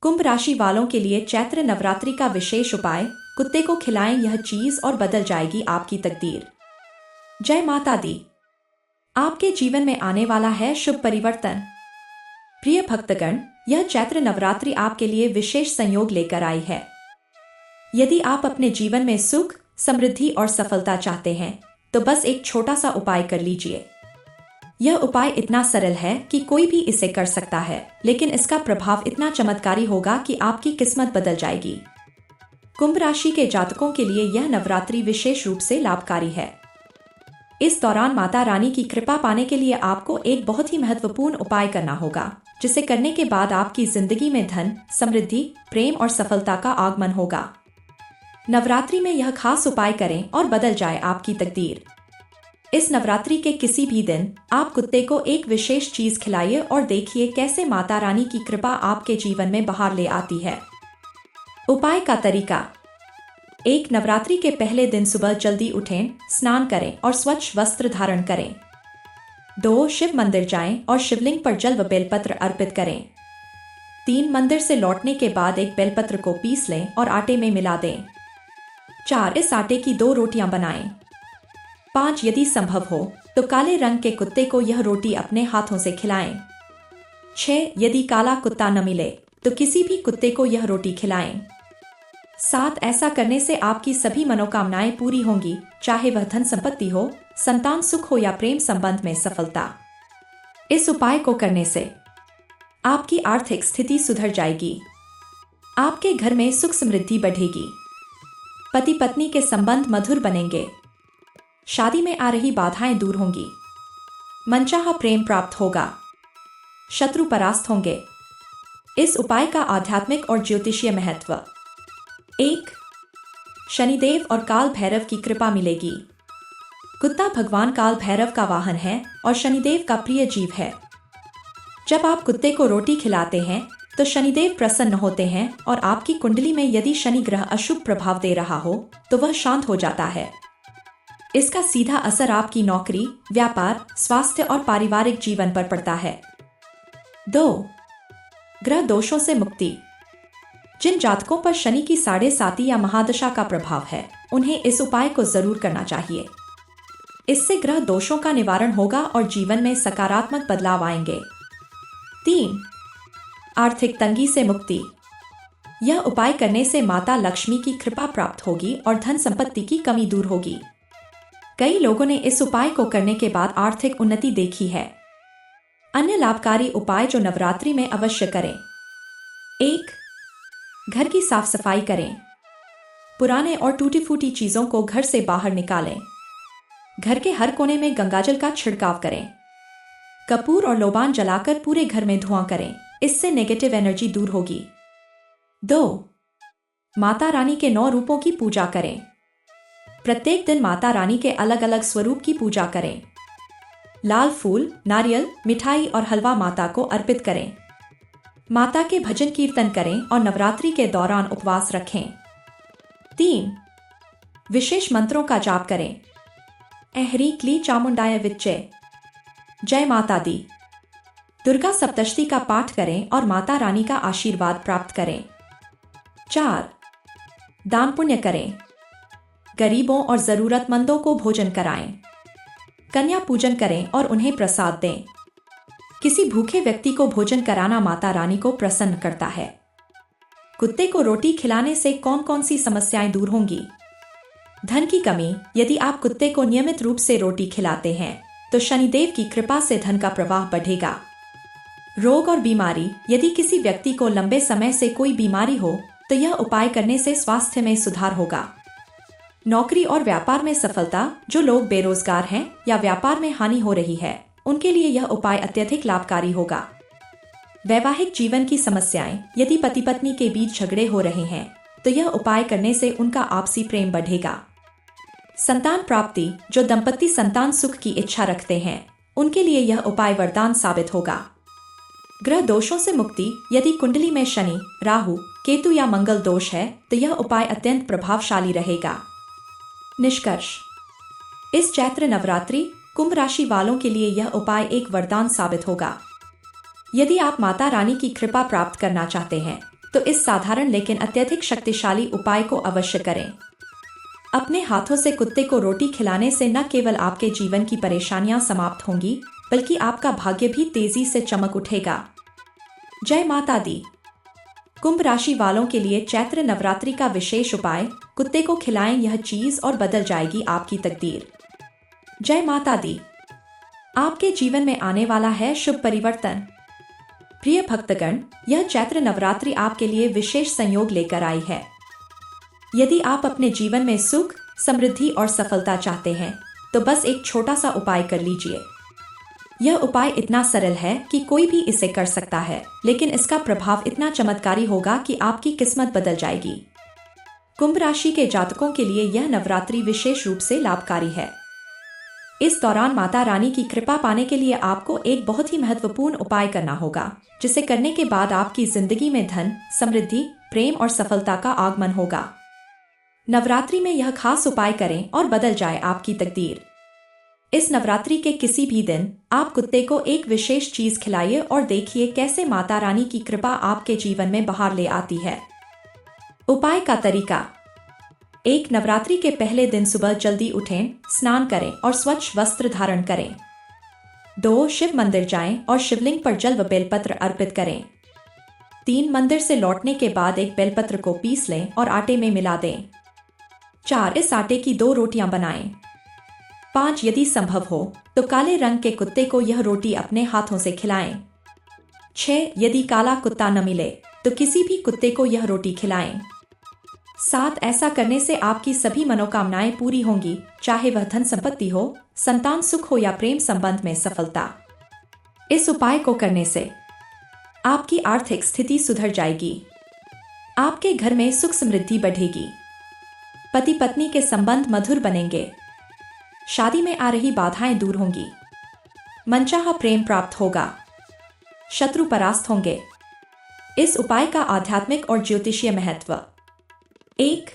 कुंभ राशि वालों के लिए चैत्र नवरात्रि का विशेष उपाय, कुत्ते को खिलाएं यह चीज और बदल जाएगी आपकी तकदीर। जय माता दी। आपके जीवन में आने वाला है शुभ परिवर्तन। प्रिय भक्तगण, यह चैत्र नवरात्रि आपके लिए विशेष संयोग लेकर आई है। यदि आप अपने जीवन में सुख, समृद्धि और सफलता चाहते हैं तो बस एक छोटा सा उपाय कर लीजिए। यह उपाय इतना सरल है कि कोई भी इसे कर सकता है, लेकिन इसका प्रभाव इतना चमत्कारी होगा कि आपकी किस्मत बदल जाएगी। कुंभ राशि के जातकों के लिए यह नवरात्रि विशेष रूप से लाभकारी है। इस दौरान माता रानी की कृपा पाने के लिए आपको एक बहुत ही महत्वपूर्ण उपाय करना होगा, जिसे करने के बाद आपकी जिंदगी में धन, समृद्धि, प्रेम और सफलता का आगमन होगा। नवरात्रि में यह खास उपाय करें और बदल जाए आपकी तकदीर। इस नवरात्रि के किसी भी दिन आप कुत्ते को एक विशेष चीज खिलाइए और देखिए कैसे माता रानी की कृपा आपके जीवन में बहार ले आती है। उपाय का तरीका: 1. नवरात्रि के पहले दिन सुबह जल्दी उठें, स्नान करें और स्वच्छ वस्त्र धारण करें। 2. शिव मंदिर जाएं और शिवलिंग पर जल व बेलपत्र अर्पित करें। 3. मंदिर से लौटने के बाद एक बेलपत्र को पीस लें और आटे में मिला दें। 4. इस आटे की 2 रोटियां बनाएं। 5. यदि संभव हो तो काले रंग के कुत्ते को यह रोटी अपने हाथों से खिलाएं। 6. यदि काला कुत्ता न मिले तो किसी भी कुत्ते को यह रोटी खिलाएं। 7. ऐसा करने से आपकी सभी मनोकामनाएं पूरी होंगी, चाहे वह धन संपत्ति हो, संतान सुख हो या प्रेम संबंध में सफलता। इस उपाय को करने से आपकी आर्थिक स्थिति सुधर जाएगी, आपके घर में सुख समृद्धि बढ़ेगी, पति पत्नी के संबंध मधुर बनेंगे, शादी में आ रही बाधाएं दूर होंगी, मनचाहा प्रेम प्राप्त होगा, शत्रु परास्त होंगे। इस उपाय का आध्यात्मिक और ज्योतिषीय महत्व: 1. शनिदेव और काल भैरव की कृपा मिलेगी। कुत्ता भगवान काल भैरव का वाहन है और शनिदेव का प्रिय जीव है। जब आप कुत्ते को रोटी खिलाते हैं तो शनिदेव प्रसन्न होते हैं और आपकी कुंडली में यदि शनि ग्रह अशुभ प्रभाव दे रहा हो तो वह शांत हो जाता है। इसका सीधा असर आपकी नौकरी, व्यापार, स्वास्थ्य और पारिवारिक जीवन पर पड़ता है। 2. ग्रह दोषों से मुक्ति। जिन जातकों पर शनि की 7.5 या महादशा का प्रभाव है, उन्हें इस उपाय को जरूर करना चाहिए। इससे ग्रह दोषों का निवारण होगा और जीवन में सकारात्मक बदलाव आएंगे। 3. आर्थिक तंगी से मुक्ति। यह उपाय करने से माता लक्ष्मी की कृपा प्राप्त होगी और धन संपत्ति की कमी दूर होगी। कई लोगों ने इस उपाय को करने के बाद आर्थिक उन्नति देखी है। अन्य लाभकारी उपाय जो नवरात्रि में अवश्य करें: 1. घर की साफ सफाई करें। पुराने और टूटी फूटी चीजों को घर से बाहर निकालें। घर के हर कोने में गंगाजल का छिड़काव करें। कपूर और लोबान जलाकर पूरे घर में धुआं करें, इससे नेगेटिव एनर्जी दूर होगी। 2. माता रानी के 9 रूपों की पूजा करें। प्रत्येक दिन माता रानी के अलग अलग स्वरूप की पूजा करें। लाल फूल, नारियल, मिठाई और हलवा माता को अर्पित करें। माता के भजन कीर्तन करें और नवरात्रि के दौरान उपवास रखें। 3. विशेष मंत्रों का जाप करें। ऐहरी क्ली चामुंडाय विच्चे, जय माता दी। दुर्गा सप्तशती का पाठ करें और माता रानी का आशीर्वाद प्राप्त करें। 4. दान पुण्य करें। गरीबों और जरूरतमंदों को भोजन कराएं। कन्या पूजन करें और उन्हें प्रसाद दें। किसी भूखे व्यक्ति को भोजन कराना माता रानी को प्रसन्न करता है। कुत्ते को रोटी खिलाने से कौन कौन सी समस्याएं दूर होंगी? धन की कमी। यदि आप कुत्ते को नियमित रूप से रोटी खिलाते हैं तो शनिदेव की कृपा से धन का प्रवाह बढ़ेगा। रोग और बीमारी। यदि किसी व्यक्ति को लंबे समय से कोई बीमारी हो तो यह उपाय करने से स्वास्थ्य में सुधार होगा। नौकरी और व्यापार में सफलता। जो लोग बेरोजगार हैं या व्यापार में हानि हो रही है, उनके लिए यह उपाय अत्यधिक लाभकारी होगा। वैवाहिक जीवन की समस्याएं। यदि पति पत्नी के बीच झगड़े हो रहे हैं तो यह उपाय करने से उनका आपसी प्रेम बढ़ेगा। संतान प्राप्ति। जो दंपति संतान सुख की इच्छा रखते हैं, उनके लिए यह उपाय वरदान साबित होगा। ग्रह दोषों से मुक्ति। यदि कुंडली में शनि, राहु, केतु या मंगल दोष है तो यह उपाय अत्यंत प्रभावशाली रहेगा। निष्कर्ष: इस चैत्र नवरात्रि कुंभ राशि वालों के लिए यह उपाय एक वरदान साबित होगा। यदि आप माता रानी की कृपा प्राप्त करना चाहते हैं तो इस साधारण लेकिन अत्यधिक शक्तिशाली उपाय को अवश्य करें। अपने हाथों से कुत्ते को रोटी खिलाने से न केवल आपके जीवन की परेशानियां समाप्त होंगी, बल्कि आपका भाग्य भी तेजी से चमक उठेगा। जय माता दी। कुंभ राशि वालों के लिए चैत्र नवरात्रि का विशेष उपाय, कुत्ते को खिलाएं, यह चीज और बदल जाएगी आपकी तकदीर। जय माता दी। आपके जीवन में आने वाला है शुभ परिवर्तन। प्रिय भक्तगण, यह चैत्र नवरात्रि आपके लिए विशेष संयोग लेकर आई है। यदि आप अपने जीवन में सुख, समृद्धि और सफलता चाहते हैं, तो बस एक छोटा सा उपाय कर लीजिए। यह उपाय इतना सरल है कि कोई भी इसे कर सकता है, लेकिन इसका प्रभाव इतना चमत्कारी होगा कि आपकी किस्मत बदल जाएगी। कुंभ राशि के जातकों के लिए यह नवरात्रि विशेष रूप से लाभकारी है। इस दौरान माता रानी की कृपा पाने के लिए आपको एक बहुत ही महत्वपूर्ण उपाय करना होगा, जिसे करने के बाद आपकी जिंदगी में धन, समृद्धि, प्रेम और सफलता का आगमन होगा। नवरात्रि में यह खास उपाय करें और बदल जाए आपकी तकदीर। इस नवरात्रि के किसी भी दिन आप कुत्ते को एक विशेष चीज खिलाइए और देखिए कैसे माता रानी की कृपा आपके जीवन में बहार ले आती है। उपाय का तरीका: 1. नवरात्रि के पहले दिन सुबह जल्दी उठें, स्नान करें और स्वच्छ वस्त्र धारण करें। 2. शिव मंदिर जाएं और शिवलिंग पर जल व बेलपत्र अर्पित करें। 3. मंदिर से लौटने के बाद एक बेलपत्र को पीस लें और आटे में मिला दें। 4. इस आटे की 2 रोटियां बनाएं। 5. यदि संभव हो तो काले रंग के कुत्ते को यह रोटी अपने हाथों से खिलाएं। 6. यदि काला कुत्ता न मिले तो किसी भी कुत्ते को यह रोटी खिलाएं। 7. ऐसा करने से आपकी सभी मनोकामनाएं पूरी होंगी, चाहे वह धन संपत्ति हो, संतान सुख हो या प्रेम संबंध में सफलता। इस उपाय को करने से आपकी आर्थिक स्थिति सुधर जाएगी, आपके घर में सुख समृद्धि बढ़ेगी, पति पत्नी के संबंध मधुर बनेंगे, शादी में आ रही बाधाएं दूर होंगी, मनचाहा प्रेम प्राप्त होगा, शत्रु परास्त होंगे। इस उपाय का आध्यात्मिक और ज्योतिषीय महत्व: 1.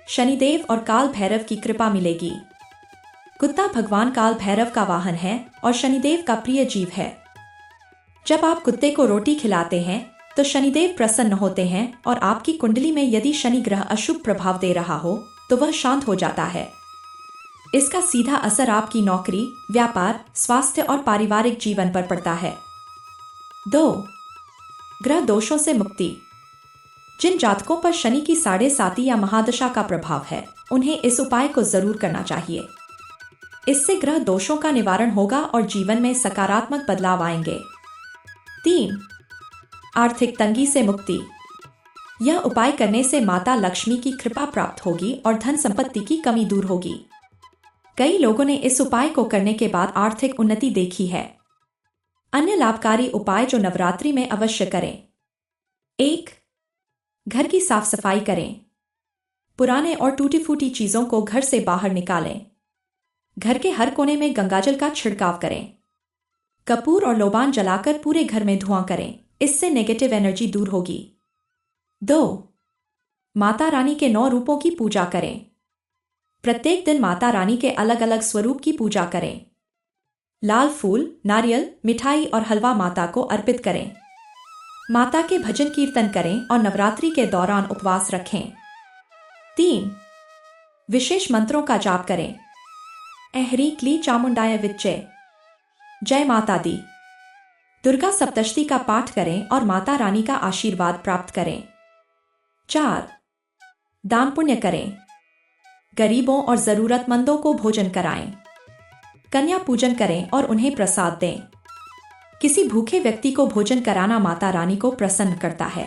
शनिदेव और काल भैरव की कृपा मिलेगी। कुत्ता भगवान काल भैरव का वाहन है और शनिदेव का प्रिय जीव है। जब आप कुत्ते को रोटी खिलाते हैं तो शनिदेव प्रसन्न होते हैं और आपकी कुंडली में यदि शनि ग्रह अशुभ प्रभाव दे रहा हो तो वह शांत हो जाता है। इसका सीधा असर आपकी नौकरी, व्यापार, स्वास्थ्य और पारिवारिक जीवन पर पड़ता है। 2. ग्रह दोषों से मुक्ति। जिन जातकों पर शनि की 7.5 या महादशा का प्रभाव है, उन्हें इस उपाय को जरूर करना चाहिए। इससे ग्रह दोषों का निवारण होगा और जीवन में सकारात्मक बदलाव आएंगे। 3. आर्थिक तंगी से मुक्ति। यह उपाय करने से माता लक्ष्मी की कृपा प्राप्त होगी और धन संपत्ति की कमी दूर होगी। कई लोगों ने इस उपाय को करने के बाद आर्थिक उन्नति देखी है। अन्य लाभकारी उपाय जो नवरात्रि में अवश्य करें: 1. घर की साफ सफाई करें। पुराने और टूटी फूटी चीजों को घर से बाहर निकालें। घर के हर कोने में गंगाजल का छिड़काव करें। कपूर और लोबान जलाकर पूरे घर में धुआं करें, इससे नेगेटिव एनर्जी दूर होगी। 2. माता रानी के 9 रूपों की पूजा करें। प्रत्येक दिन माता रानी के अलग अलग स्वरूप की पूजा करें। लाल फूल, नारियल, मिठाई और हलवा माता को अर्पित करें। माता के भजन कीर्तन करें और नवरात्रि के दौरान उपवास रखें। 3. विशेष मंत्रों का जाप करें। ऐहरी क्ली चामुंडाय विच्चे। जय माता दी। दुर्गा सप्तशती का पाठ करें और माता रानी का आशीर्वाद प्राप्त करें। 4. दान पुण्य करें। गरीबों और जरूरतमंदों को भोजन कराएं। कन्या पूजन करें और उन्हें प्रसाद दें। किसी भूखे व्यक्ति को भोजन कराना माता रानी को प्रसन्न करता है।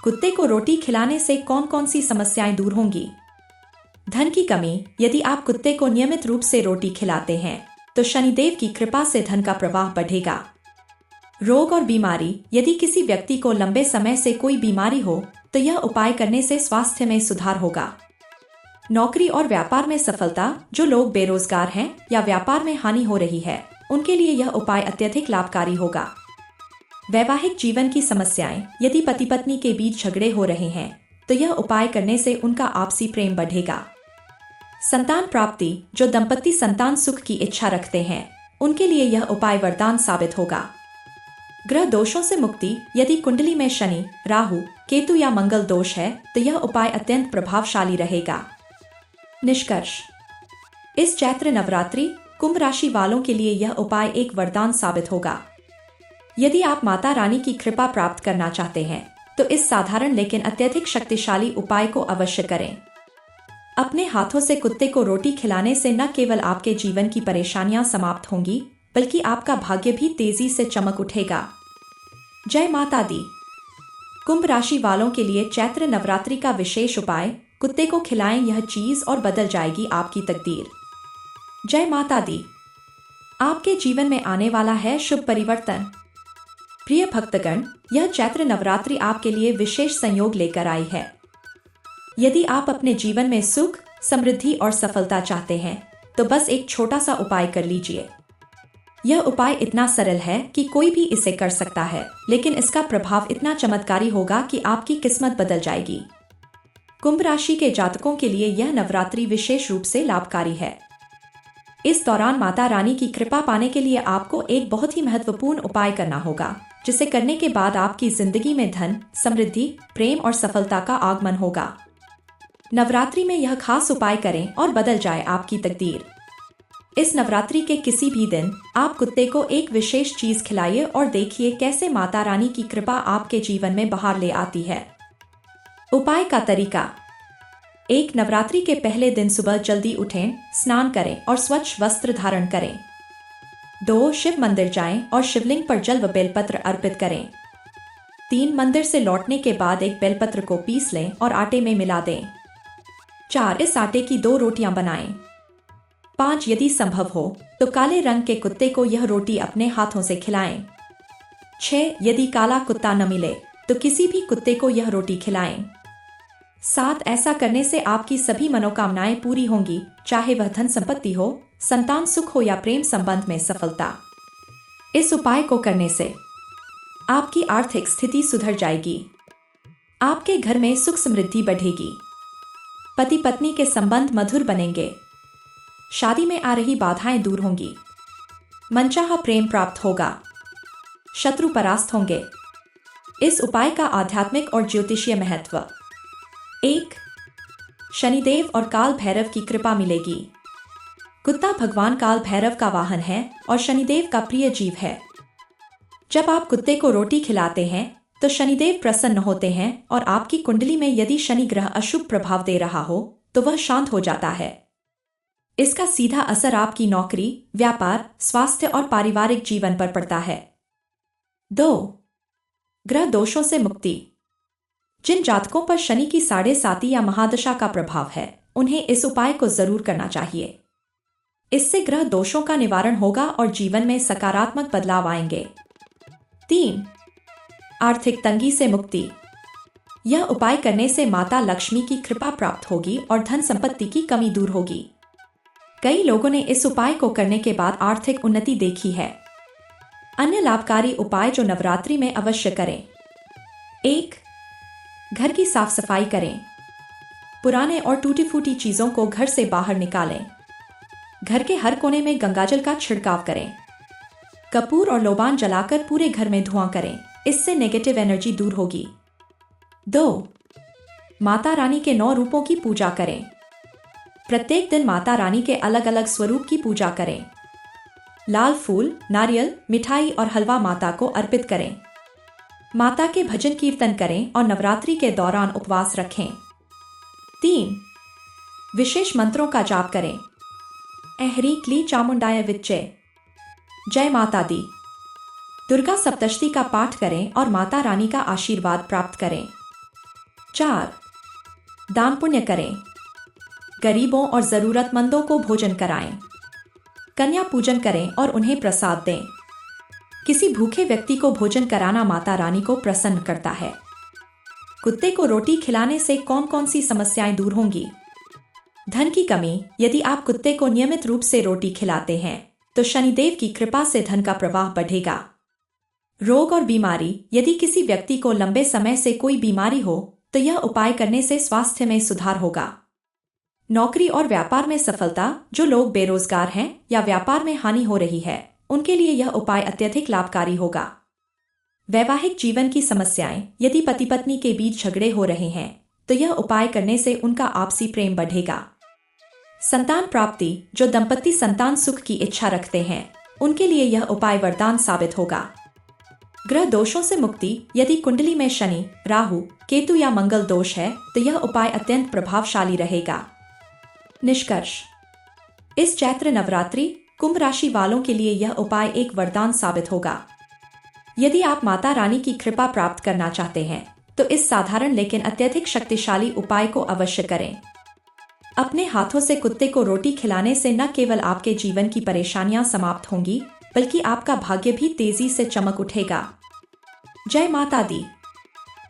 कुत्ते को रोटी खिलाने से कौन कौन सी समस्याएं दूर होंगी? धन की कमी। यदि आप कुत्ते को नियमित रूप से रोटी खिलाते हैं तो शनिदेव की कृपा से धन का प्रवाह बढ़ेगा। रोग और बीमारी। यदि किसी व्यक्ति को लंबे समय से कोई बीमारी हो तो यह उपाय करने से स्वास्थ्य में सुधार होगा। नौकरी और व्यापार में सफलता। जो लोग बेरोजगार हैं या व्यापार में हानि हो रही है, उनके लिए यह उपाय अत्यधिक लाभकारी होगा। वैवाहिक जीवन की समस्याएं। यदि पति पत्नी के बीच झगड़े हो रहे हैं तो यह उपाय करने से उनका आपसी प्रेम बढ़ेगा। संतान प्राप्ति। जो दंपति संतान सुख की इच्छा रखते हैं, उनके लिए यह उपाय वरदान साबित होगा। ग्रह दोषों से मुक्ति। यदि कुंडली में शनि, राहु, केतु या मंगल दोष है तो यह उपाय अत्यंत प्रभावशाली रहेगा। निष्कर्ष, इस चैत्र नवरात्रि कुंभ राशि वालों के लिए यह उपाय एक वरदान साबित होगा। यदि आप माता रानी की कृपा प्राप्त करना चाहते हैं तो इस साधारण लेकिन अत्यधिक शक्तिशाली उपाय को अवश्य करें। अपने हाथों से कुत्ते को रोटी खिलाने से न केवल आपके जीवन की परेशानियां समाप्त होंगी बल्कि आपका भाग्य भी तेजी से चमक उठेगा। जय माता दी। कुंभ राशि वालों के लिए चैत्र नवरात्रि का विशेष उपाय, कुत्ते को खिलाएं, यह चीज और बदल जाएगी आपकी तकदीर। जय माता दी। आपके जीवन में आने वाला है शुभ परिवर्तन। प्रिय भक्तगण, यह चैत्र नवरात्रि आपके लिए विशेष संयोग लेकर आई है। यदि आप अपने जीवन में सुख, समृद्धि और सफलता चाहते हैं तो बस एक छोटा सा उपाय कर लीजिए। यह उपाय इतना सरल है कि कोई भी इसे कर सकता है, लेकिन इसका प्रभाव इतना चमत्कारी होगा कि आपकी किस्मत बदल जाएगी। कुंभ राशि के जातकों के लिए यह नवरात्रि विशेष रूप से लाभकारी है। इस दौरान माता रानी की कृपा पाने के लिए आपको एक बहुत ही महत्वपूर्ण उपाय करना होगा, जिसे करने के बाद आपकी जिंदगी में धन, समृद्धि, प्रेम और सफलता का आगमन होगा। नवरात्रि में यह खास उपाय करें और बदल जाए आपकी तकदीर। इस नवरात्रि के किसी भी दिन आप कुत्ते को एक विशेष चीज खिलाइए और देखिए कैसे माता रानी की कृपा आपके जीवन में बहार ले आती है। उपाय का तरीका। 1. नवरात्रि के पहले दिन सुबह जल्दी उठें, स्नान करें और स्वच्छ वस्त्र धारण करें। 2. शिव मंदिर जाएं और शिवलिंग पर जल व बेलपत्र अर्पित करें। 3. मंदिर से लौटने के बाद एक बेलपत्र को पीस लें और आटे में मिला दें। 4. इस आटे की 2 रोटियां बनाएं। 5. यदि संभव हो तो काले रंग के कुत्ते को यह रोटी अपने हाथों से खिलाएं। 6. यदि काला कुत्ता न मिले तो किसी भी कुत्ते को यह रोटी खिलाएं। 7. ऐसा करने से आपकी सभी मनोकामनाएं पूरी होंगी, चाहे वह धन संपत्ति हो, संतान सुख हो या प्रेम संबंध में सफलता। इस उपाय को करने से आपकी आर्थिक स्थिति सुधर जाएगी, आपके घर में सुख समृद्धि बढ़ेगी, पति पत्नी के संबंध मधुर बनेंगे, शादी में आ रही बाधाएं दूर होंगी, मनचाहा प्रेम प्राप्त होगा, शत्रु परास्त होंगे। इस उपाय का आध्यात्मिक और ज्योतिषीय महत्व। 1. शनिदेव और काल भैरव की कृपा मिलेगी। कुत्ता भगवान काल भैरव का वाहन है और शनिदेव का प्रिय जीव है। जब आप कुत्ते को रोटी खिलाते हैं तो शनिदेव प्रसन्न होते हैं और आपकी कुंडली में यदि शनि ग्रह अशुभ प्रभाव दे रहा हो तो वह शांत हो जाता है। इसका सीधा असर आपकी नौकरी, व्यापार, स्वास्थ्य और पारिवारिक जीवन पर पड़ता है। 2. ग्रह दोषों से मुक्ति। जिन जातकों पर शनि की 7.5 या महादशा का प्रभाव है उन्हें इस उपाय को जरूर करना चाहिए। इससे ग्रह दोषों का निवारण होगा और जीवन में सकारात्मक बदलाव आएंगे। 3. आर्थिक तंगी से मुक्ति। यह उपाय करने से माता लक्ष्मी की कृपा प्राप्त होगी और धन संपत्ति की कमी दूर होगी। कई लोगों ने इस उपाय को करने के बाद आर्थिक उन्नति देखी है। अन्य लाभकारी उपाय जो नवरात्रि में अवश्य करें। 1. घर की साफ सफाई करें। पुराने और टूटी फूटी चीजों को घर से बाहर निकालें। घर के हर कोने में गंगाजल का छिड़काव करें। कपूर और लोबान जलाकर पूरे घर में धुआं करें, इससे नेगेटिव एनर्जी दूर होगी। 2. माता रानी के 9 रूपों की पूजा करें। प्रत्येक दिन माता रानी के अलग अलग स्वरूप की पूजा करें। लाल फूल, नारियल, मिठाई और हलवा माता को अर्पित करें। माता के भजन कीर्तन करें और नवरात्रि के दौरान उपवास रखें। 3. विशेष मंत्रों का जाप करें। ऐहरी क्ली चामुंडाय विच्चे। जय माता दी। दुर्गा सप्तशती का पाठ करें और माता रानी का आशीर्वाद प्राप्त करें। 4. दान पुण्य करें। गरीबों और जरूरतमंदों को भोजन कराएं। कन्या पूजन करें और उन्हें प्रसाद दें। किसी भूखे व्यक्ति को भोजन कराना माता रानी को प्रसन्न करता है। कुत्ते को रोटी खिलाने से कौन कौन सी समस्याएं दूर होंगी? धन की कमी। यदि आप कुत्ते को नियमित रूप से रोटी खिलाते हैं तो शनिदेव की कृपा से धन का प्रवाह बढ़ेगा। रोग और बीमारी। यदि किसी व्यक्ति को लंबे समय से कोई बीमारी हो तो यह उपाय करने से स्वास्थ्य में सुधार होगा। नौकरी और व्यापार में सफलता। जो लोग बेरोजगार हैं या व्यापार में हानि हो रही है उनके लिए यह उपाय अत्यधिक लाभकारी होगा। वैवाहिक जीवन की समस्याएं, यदि पति पत्नी के बीच झगड़े हो रहे हैं तो यह उपाय करने से उनका आपसी प्रेम बढ़ेगा। संतान प्राप्ति, जो दंपति संतान सुख की इच्छा रखते हैं उनके लिए यह उपाय वरदान साबित होगा। ग्रह दोषों से मुक्ति, यदि कुंडली में शनि, राहु, केतु या मंगल दोष है तो यह उपाय अत्यंत प्रभावशाली रहेगा। निष्कर्ष, इस चैत्र नवरात्रि कुंभ राशि वालों के लिए यह उपाय एक वरदान साबित होगा। यदि आप माता रानी की कृपा प्राप्त करना चाहते हैं तो इस साधारण लेकिन अत्यधिक शक्तिशाली उपाय को अवश्य करें। अपने हाथों से कुत्ते को रोटी खिलाने से न केवल आपके जीवन की परेशानियां समाप्त होंगी बल्कि आपका भाग्य भी तेजी से चमक उठेगा। जय माता दी।